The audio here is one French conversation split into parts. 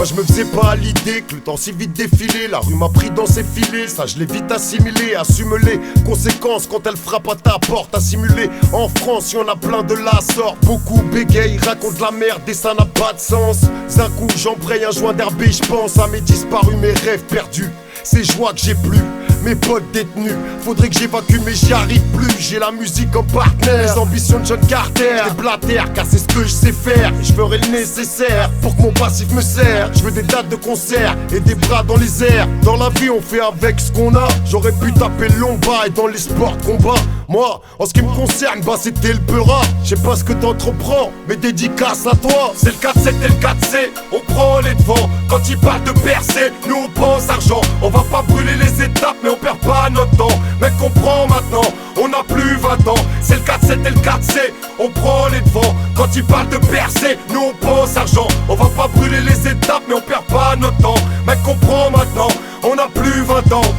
Moi je me faisais pas à l'idée que le temps si vite défilé. La rue m'a pris dans ses filets, ça je l'ai vite assimilé. Assume les conséquences quand elle frappe à ta porte. Assimilé en France, y'en a plein de la sorte. Beaucoup bégayent, racontent la merde et ça n'a pas de sens. D'un coup j'embraye un joint d'herbe et j'pense à mes disparus, mes rêves perdus. Ces joies que j'ai plus, mes potes détenus. Faudrait que j'évacue mais j'y arrive plus. J'ai la musique en partenaire, les ambitions de John Carter. Je blatère car c'est ce que je sais faire. Et je ferai le nécessaire pour que mon passif me sert. Je veux des dates de concert et des bras dans les airs. Dans la vie on fait avec ce qu'on a. J'aurais pu taper le long bas et dans les sports de combat. Moi, en ce qui me concerne, bah c'était le peura. Je sais pas ce que t'entreprends, mais dédicace à toi. C'est le 4-7 et le 4C, on prend les devants. Quand il parle de percer, nous on pense argent. On va pas brûler les étapes, mais on perd pas notre temps. Mec, comprends maintenant, on n'a plus 20 ans. C'est le 4-7 et le 4C, on prend les devants. Quand il parle de percer, nous on pense argent. On va pas brûler les étapes, mais on perd pas notre temps. Mec, comprends maintenant, on n'a plus 20 ans.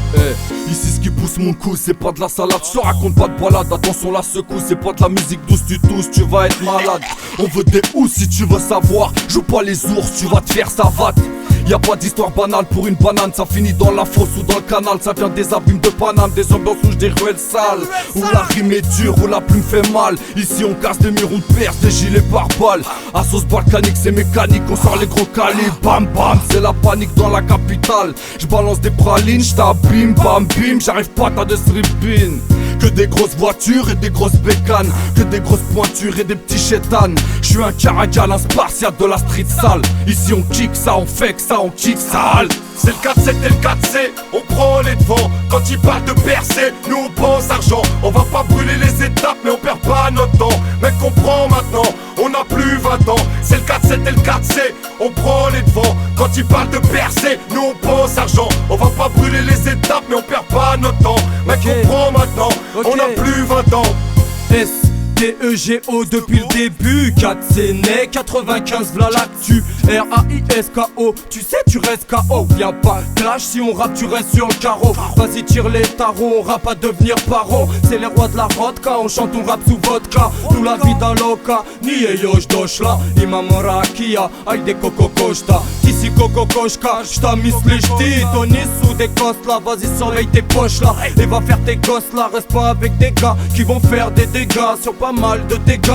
Ici ce qui pousse mon cou c'est pas de la salade, je te raconte pas de balade, attention la secousse, c'est pas de la musique douce, tu tousses, tu vas être malade. On veut des housses si tu veux savoir, joue pas les ours, tu vas te faire savate. Y'a pas d'histoire banale pour une banane, ça finit dans la fosse ou dans le canal. Ça vient des abîmes de Paname, des ambiances rouges, des ruelles sales. Où la rime est dure, où la plume fait mal. Ici on casse des murs, on perce des gilets par balles. À sauce balkanique, c'est mécanique, on sort les gros calibres. Bam bam, c'est la panique dans la capitale. J'balance des pralines, j't'abîme, bam bim. J'arrive pas, t'as de stripines. Que des grosses voitures et des grosses bécanes. Que des grosses pointures et des petits chétanes. J'suis un caracal, un spartiate de la street sale. Ici on kick ça, on fait que ça, on kick sale. C'est le 4-7 et le 4C, on prend les devants. Quand il parle de percer, nous on pense argent. On va pas brûler les étapes, mais on perd pas notre temps. Mec, comprends maintenant, on n'a plus 20 ans. C'est le 4-7 et le 4C, on prend les devants. Quand il parle de percer, nous on pense argent. On va pas brûler les étapes, mais on perd pas notre temps. Mec, comprends maintenant, on n'a plus 20 ans. S-T-E-G-O depuis le début, 4 c'est né, 95 v'là l'actu, R-A-I-S-K-O, tu sais tu restes K.O. Viens pas clash, si on rappe tu restes sur le carreau. Vas-y tire les tarots, on rappe à devenir paro. C'est les rois de la vodka, on chante, on rappe sous vodka. Nous la vida loca, ni yosh doshla, imamora kia, aïe des coco costa. Ici coco koshka, j't'a mis les ch'tis, Tony sous des cosses là, vas-y surveille tes poches là. Et va faire tes gosses là, reste pas avec des gars qui vont faire des dégâts sur pas mal de dégâts.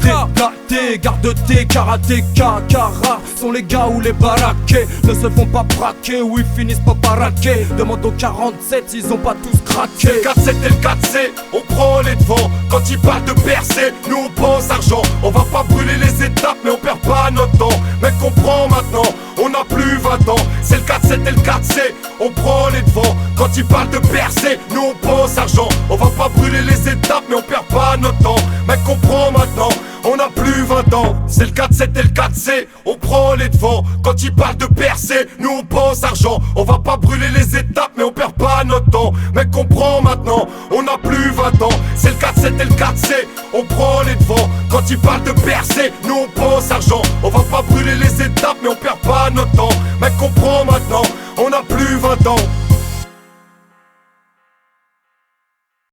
Dégaté, garde tes karatéka, car sont les gars où les baraqués ne se font pas braquer ou ils finissent pas par raquer. Demande aux 47, ils ont pas tous craqué. Le 4-7 et le 4C, on prend les devants. Quand il parle de percer, nous on pense argent. On va pas brûler les étapes, mais on perd pas notre temps. Mec, comprends maintenant, on n'a plus 20 ans. C'est le 4-7 et le 4C, on prend les devants. Quand il parle de percer, nous on pense argent. On va pas brûler les étapes, mais on perd pas notre temps. Mec, comprends maintenant, on n'a plus 20 ans. C'est le 4-7 et le 4C, on prend les devants. Quand il parle de percer, nous on pense argent. On va pas brûler les étapes, mais on perd pas notre temps. Mec, comprends maintenant, on n'a plus 20 ans. C'est le 4-7 et le 4C, on prend les devants. Quand il parle de percer, nous on pense argent. On va pas brûler les étapes, mais on perd pas notre temps. Mec, comprends maintenant, on n'a plus 20 ans.